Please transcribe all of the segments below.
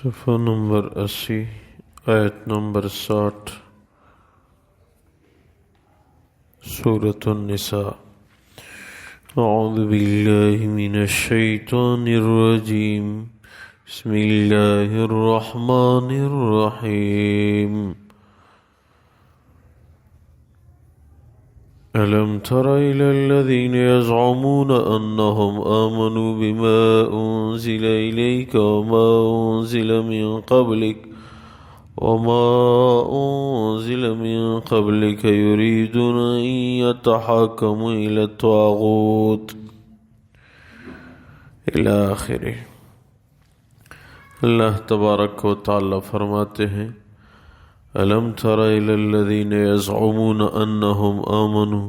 صفحہ نمبر 80 آیت نمبر 60 سورة النساء اعوذ باللہ من الشیطان الرجیم بسم اللہ الرحمن الرحیم ألم تر إلى الذين يزعمون أنهم آمنوا بما أنزل إليك وما أنزل من قبلك يريدون أن يتحاكموا إلى الطاغوت إلى آخره۔ اللہ تبارک و تعالی فرماتے ہیں أَلَمْ تَرَ إِلَى الَّذِينَ يَزْعُمُونَ أَنَّهُمْ آمَنُوا،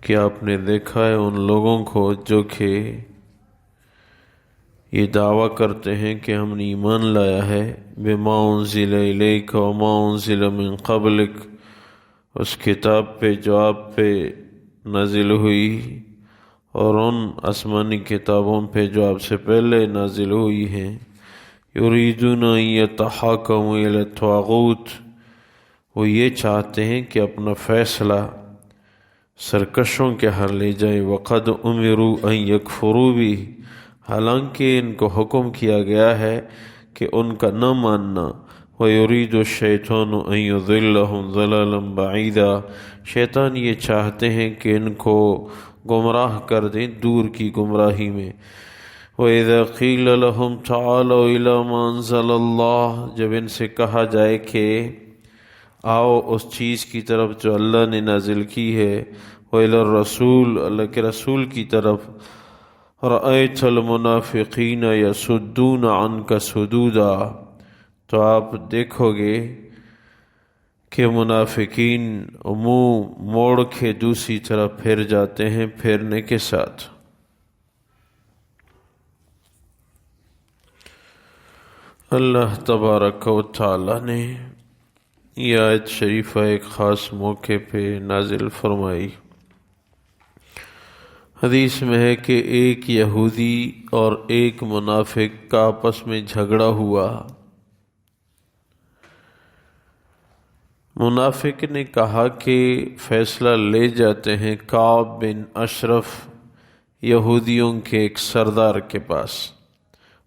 کیا آپ نے دیکھا ہے ان لوگوں کو جو کہ یہ دعویٰ کرتے ہیں کہ ہم نے ایمان لایا ہے بِمَا أُنزِلَ إِلَيْكَ وَمَا أُنزِلَ مِن قَبْلِكَ، اس کتاب پہ جو آپ پہ نازل ہوئی اور ان آسمانی کتابوں پہ جو آپ سے پہلے نازل ہوئی ہیں۔ یریدون ان یتحاکموا الی الطاغوت، وہ یہ چاہتے ہیں کہ اپنا فیصلہ سرکشوں کے ہاں لے جائیں۔ وقد امروا ان یکفروا بہ، حالانکہ ان کو حکم کیا گیا ہے کہ ان کا نہ ماننا۔ ویرید الشیطان ان یضلهم ضلالا بعیدا، شیطان یہ چاہتے ہیں کہ ان کو گمراہ کر دیں دور کی گمراہی میں۔ وَإِذَا قِيلَ لَهُمْ تَعَالَوْا إِلَى مَا أَنزَلَ اللَّهُ، جب ان سے کہا جائے کہ آؤ اس چیز کی طرف جو اللہ نے نازل کی ہے، وَإِلَى الرَّسُولِ، اللہ کے رسول کی طرف، رَأَيْتَ الْمُنَافِقِينَ يَصُدُّونَ عَنْكَ صُدُودًا، تو آپ دیکھو گے کہ منافقین منہ موڑ کے دوسری طرف پھر جاتے ہیں پھیرنے کے ساتھ۔ اللہ تبارک و تعالی نے یہ آیت شریفہ ایک خاص موقع پہ نازل فرمائی۔ حدیث میں ہے کہ ایک یہودی اور ایک منافق کا آپس میں جھگڑا ہوا۔ منافق نے کہا کہ فیصلہ لے جاتے ہیں کعب بن اشرف یہودیوں کے ایک سردار کے پاس،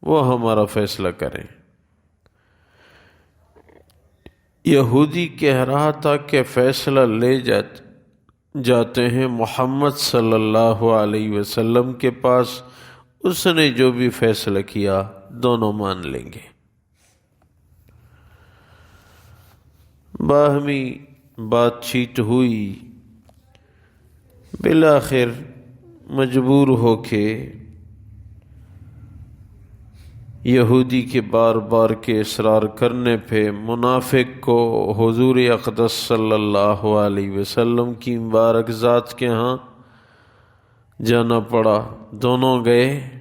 وہ ہمارا فیصلہ کریں۔ یہودی کہہ رہا تھا کہ فیصلہ لے جاتے ہیں محمد صلی اللہ علیہ وسلم کے پاس، اس نے جو بھی فیصلہ کیا دونوں مان لیں گے۔ باہمی بات چیت ہوئی، بالآخر مجبور ہو کے یہودی کے بار بار کے اصرار کرنے پہ منافق کو حضور اقدس صلی اللہ علیہ وسلم کی مبارک ذات کے ہاں جانا پڑا۔ دونوں گئے،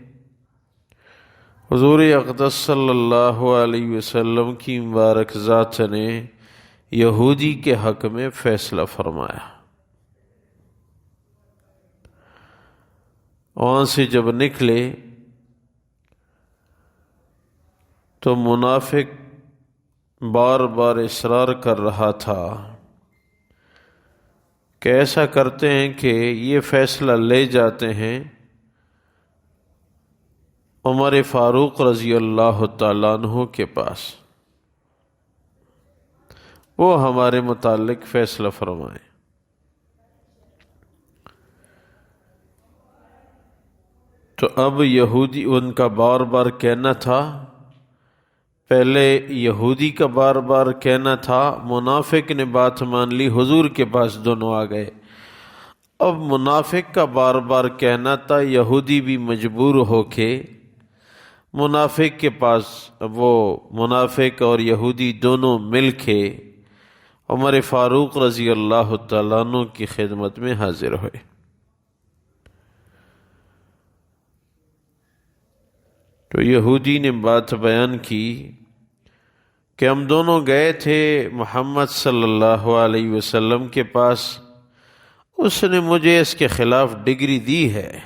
حضور اقدس صلی اللہ علیہ وسلم کی مبارک ذات نے یہودی کے حق میں فیصلہ فرمایا۔ وہاں سے جب نکلے تو منافق بار بار اصرار کر رہا تھا کہ ایسا کرتے ہیں کہ یہ فیصلہ لے جاتے ہیں عمر فاروق رضی اللہ تعالیٰ عنہ کے پاس، وہ ہمارے متعلق فیصلہ فرمائیں۔ تو اب یہودی ان کا بار بار کہنا تھا، پہلے یہودی کا بار بار کہنا تھا، منافق نے بات مان لی، حضور کے پاس دونوں آ گئے۔ اب منافق کا بار بار کہنا تھا، یہودی بھی مجبور ہو کے منافق کے پاس، وہ منافق اور یہودی دونوں مل کے عمر فاروق رضی اللہ تعالیٰ عنہ کی خدمت میں حاضر ہوئے۔ تو یہودی نے بات بیان کی کہ ہم دونوں گئے تھے محمد صلی اللہ علیہ وسلم کے پاس، اس نے مجھے اس کے خلاف ڈگری دی ہے،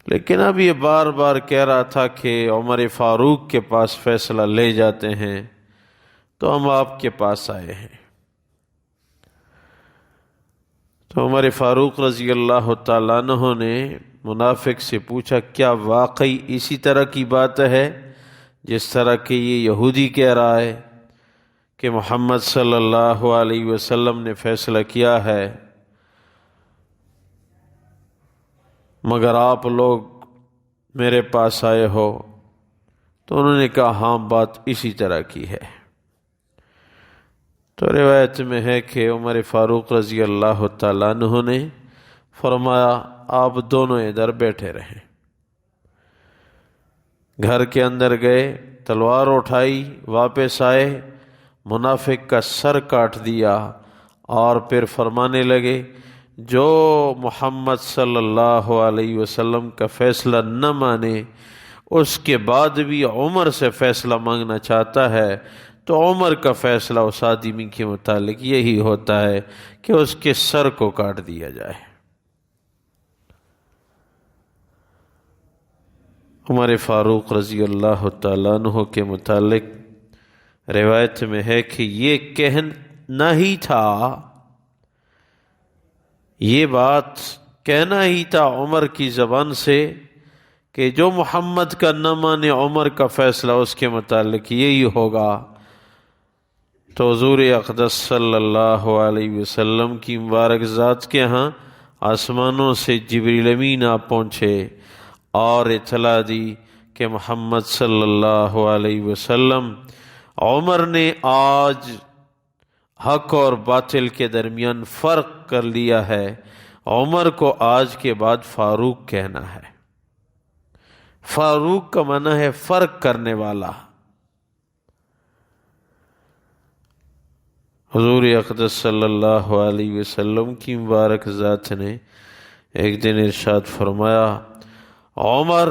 لیکن اب یہ بار بار کہہ رہا تھا کہ عمر فاروق کے پاس فیصلہ لے جاتے ہیں، تو ہم آپ کے پاس آئے ہیں۔ تو عمر فاروق رضی اللہ تعالیٰ عنہ نے منافق سے پوچھا، کیا واقعی اسی طرح کی بات ہے جس طرح کہ یہ یہودی کہہ رہا ہے کہ محمد صلی اللہ علیہ وسلم نے فیصلہ کیا ہے، مگر آپ لوگ میرے پاس آئے ہو؟ تو انہوں نے کہا ہاں، بات اسی طرح کی ہے۔ تو روایت میں ہے کہ عمر فاروق رضی اللہ تعالیٰ عنہ نے فرمایا آپ دونوں ادھر بیٹھے رہیں۔ گھر کے اندر گئے، تلوار اٹھائی، واپس آئے، منافق کا سر کاٹ دیا اور پھر فرمانے لگے جو محمد صلی اللہ علیہ وسلم کا فیصلہ نہ مانے، اس کے بعد بھی عمر سے فیصلہ مانگنا چاہتا ہے، تو عمر کا فیصلہ اس آدمی کے متعلق یہی ہوتا ہے کہ اس کے سر کو کاٹ دیا جائے۔ عمر فاروق رضی اللہ تعالیٰ عنہ کے متعلق روایت میں ہے کہ یہ کہنا ہی تھا، یہ بات کہنا ہی تھا عمر کی زبان سے کہ جو محمد کا نہ مانے عمر کا فیصلہ اس کے متعلق یہی ہوگا۔ تو حضور اقدس صلی اللہ علیہ وسلم کی مبارک ذات کے ہاں آسمانوں سے جبریل امین آ پہنچے اور اطلاع دی کہ محمد صلی اللہ علیہ وسلم، عمر نے آج حق اور باطل کے درمیان فرق کر لیا ہے، عمر کو آج کے بعد فاروق کہنا ہے۔ فاروق کا معنی ہے فرق کرنے والا۔ حضور اقدس صلی اللہ علیہ وسلم کی مبارک ذات نے ایک دن ارشاد فرمایا، عمر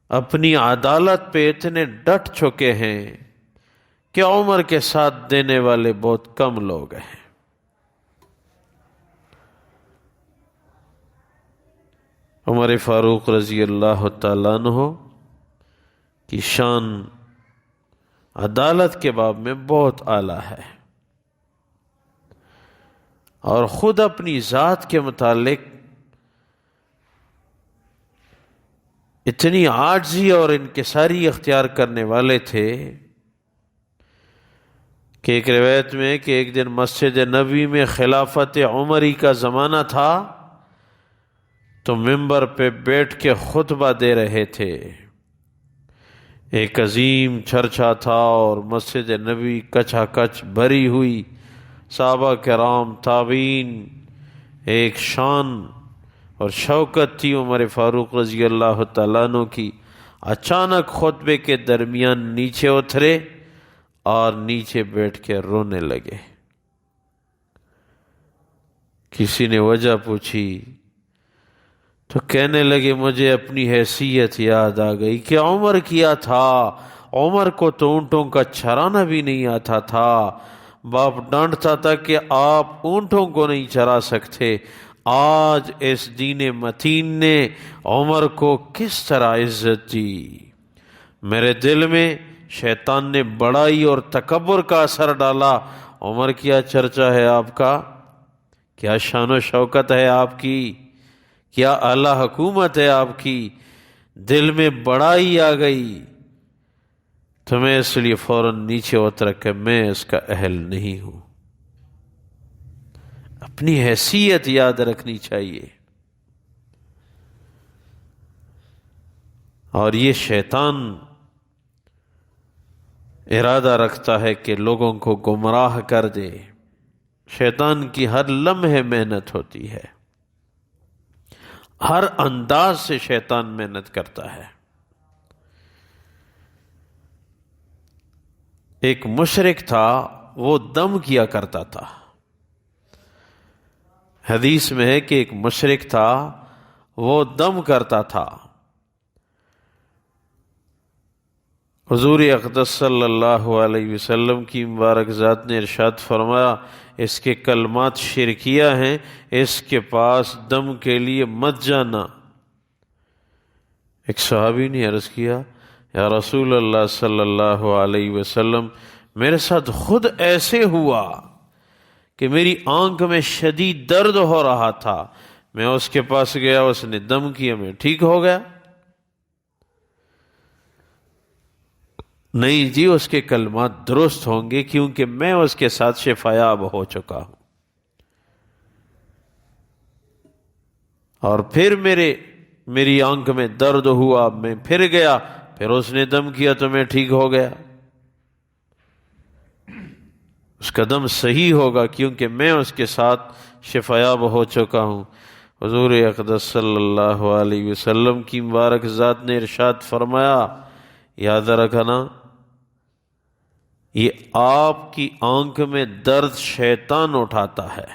اپنی عدالت پہ اتنے ڈٹ چکے ہیں کہ عمر کے ساتھ دینے والے بہت کم لوگ ہیں۔ عمر فاروق رضی اللہ تعالیٰ عنہ کی شان عدالت کے باب میں بہت اعلیٰ ہے، اور خود اپنی ذات کے متعلق اتنی عاجزی اور انکساری اختیار کرنے والے تھے کہ ایک روایت میں کہ ایک دن مسجد نبوی میں خلافت عمری کا زمانہ تھا، تو ممبر پہ بیٹھ کے خطبہ دے رہے تھے۔ ایک عظیم چرچا تھا اور مسجد نبوی کچا کچ بھری ہوئی، صحابہ کرام، تابعین، ایک شان اور شوکت تھی عمر فاروق رضی اللہ تعالیٰ عنہ کی۔ اچانک خطبے کے درمیان نیچے اترے اور نیچے بیٹھ کے رونے لگے۔ کسی نے وجہ پوچھی تو کہنے لگے مجھے اپنی حیثیت یاد آ گئی کہ عمر کیا تھا، عمر کو تو اونٹوں کا چرانا بھی نہیں آتا تھا، باپ ڈانٹتا تھا کہ آپ اونٹوں کو نہیں چرا سکتے۔ آج اس دین متین نے عمر کو کس طرح عزت دی۔ میرے دل میں شیطان نے بڑائی اور تکبر کا اثر ڈالا۔ عمر کیا چرچا ہے آپ کا، کیا شان و شوکت ہے آپ کی، کیا اعلی حکومت ہے آپ کی، دل میں بڑائی آ گئی تو میں اس لیے فوراً نیچے اترا کہ میں اس کا اہل نہیں ہوں۔ اپنی حیثیت یاد رکھنی چاہیے۔ اور یہ شیطان ارادہ رکھتا ہے کہ لوگوں کو گمراہ کر دے۔ شیطان کی ہر لمحے محنت ہوتی ہے، ہر انداز سے شیطان محنت کرتا ہے۔ ایک مشرک تھا، وہ دم کیا کرتا تھا۔ حدیث میں ہے کہ ایک مشرک تھا، وہ دم کرتا تھا۔ حضور اقدس صلی اللہ علیہ وسلم کی مبارک ذات نے ارشاد فرمایا اس کے کلمات شرکیہ ہیں، اس کے پاس دم کے لیے مت جانا۔ ایک صحابی نے عرض کیا یا رسول اللہ صلی اللہ علیہ وسلم میرے ساتھ خود ایسے ہوا کہ میری آنکھ میں شدید درد ہو رہا تھا، میں اس کے پاس گیا، اس نے دم کیا، میں ٹھیک ہو گیا۔ نہیں جی، اس کے کلمات درست ہوں گے کیونکہ میں اس کے ساتھ شفایاب ہو چکا ہوں۔ اور پھر میری آنکھ میں درد ہوا، میں پھر گیا، پھر اس نے دم کیا تو میں ٹھیک ہو گیا۔ اس کا دم صحیح ہوگا کیونکہ میں اس کے ساتھ شفایاب ہو چکا ہوں۔ حضور اقدس صلی اللہ علیہ وسلم کی مبارک ذات نے ارشاد فرمایا، یاد رکھنا یہ آپ کی آنکھ میں درد شیطان اٹھاتا ہے،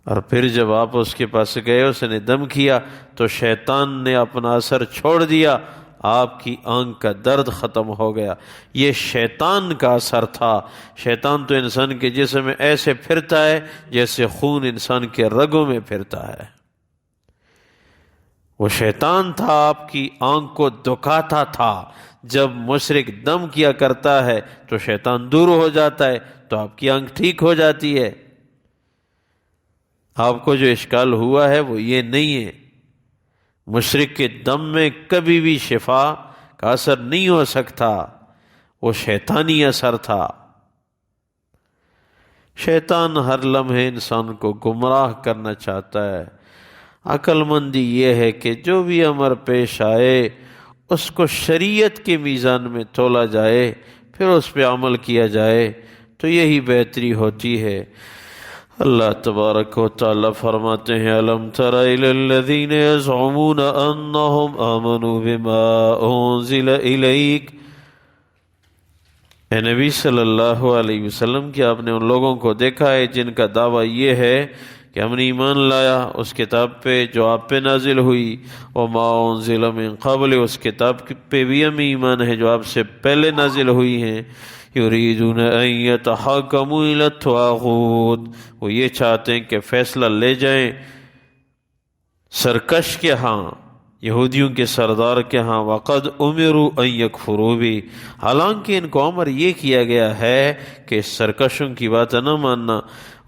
اور پھر جب آپ اس کے پاس گئے، اس نے دم کیا تو شیطان نے اپنا اثر چھوڑ دیا، آپ کی آنکھ کا درد ختم ہو گیا۔ یہ شیطان کا اثر تھا۔ شیطان تو انسان کے جسم میں ایسے پھرتا ہے جیسے خون انسان کے رگوں میں پھرتا ہے۔ وہ شیطان تھا، آپ کی آنکھ کو دکھاتا تھا۔ جب مشرک دم کیا کرتا ہے تو شیطان دور ہو جاتا ہے تو آپ کی آنکھ ٹھیک ہو جاتی ہے۔ آپ کو جو اشکال ہوا ہے وہ یہ نہیں ہے، مشرک کے دم میں کبھی بھی شفا کا اثر نہیں ہو سکتا، وہ شیطانی اثر تھا۔ شیطان ہر لمحے انسان کو گمراہ کرنا چاہتا ہے۔ عقل مندی یہ ہے کہ جو بھی امر پیش آئے اس کو شریعت کے میزان میں تولا جائے، پھر اس پہ عمل کیا جائے، تو یہی بہتری ہوتی ہے۔ اللہ تبارک و تعالی فرماتے ہیں أَلَمْ تَرَ إِلَى الَّذِينَ يَزْعُمُونَ أَنَّهُمْ آمَنُوا بِمَا أُنزِلَ إِلَيْكَ، اے نبی صلی اللہ علیہ وسلم، کیا آپ نے ان لوگوں کو دیکھا ہے جن کا دعویٰ یہ ہے کہ ہم نے ایمان لایا اس کتاب پہ جو آپ پہ نازل ہوئی، وَمَا أُنزِلَ مِن قَبْلِ، اس کتاب پہ بھی ہمیں ایمان ہے جو آپ سے پہلے نازل ہوئی ہیں، یریدون ان یتحاکموا الی الطاغوت، وہ یہ چاہتے ہیں کہ فیصلہ لے جائیں سرکش کے ہاں، یہودیوں کے سردار کے ہاں، وقد امروا ان یکفروا بہ، حالانکہ ان کو امر یہ کیا گیا ہے کہ سرکشوں کی بات نہ ماننا،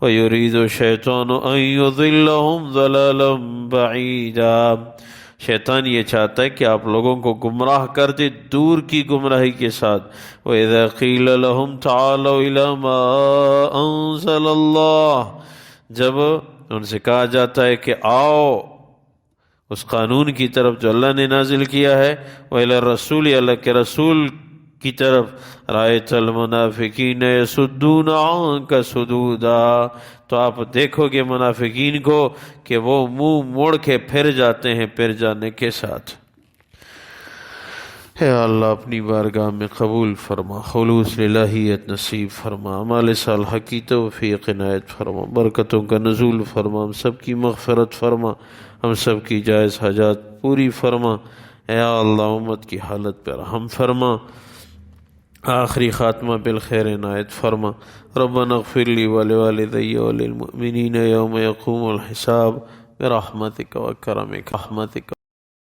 وَيُرِيدُ الشَّيْطَانُ أَن يُضِلَّهُمْ ضَلَالًا بَعِيدًا، شیطان یہ چاہتا ہے کہ آپ لوگوں کو گمراہ کر دے دور کی گمراہی کے ساتھ۔ وَإِذَا قِيلَ لَهُمْ تَعَالَوْا إِلَى مَا أَنزَلَ اللَّهُ، جب ان سے کہا جاتا ہے کہ آؤ اس قانون کی طرف جو اللہ نے نازل کیا ہے، وَإِلَى الرَّسُولِ، اللہ کے رسول کی طرف، رَأَيْتَ الْمُنَافِقِينَ يَصُدُّونَ عَنكَ صُدُودًا، تو آپ دیکھو گے منافقین کو کہ وہ منہ موڑ کے پھر جاتے ہیں پھر جانے کے ساتھ۔ اے اللہ اپنی بارگاہ میں قبول فرما، خلوص الہیت نصیب فرما، اعمال صالحہ کی توفیق عنایت فرما، برکتوں کا نزول فرما، ہم سب کی مغفرت فرما، ہم سب کی جائز حاجات پوری فرما۔ اے اللہ امت کی حالت پر رحم فرما، آخری خاتمہ بالخیر عنایت فرما۔ ربنا اغفر لی ولوالدی وللمؤمنین یوم یقوم الحساب برحمتک و کرمک، رحمتک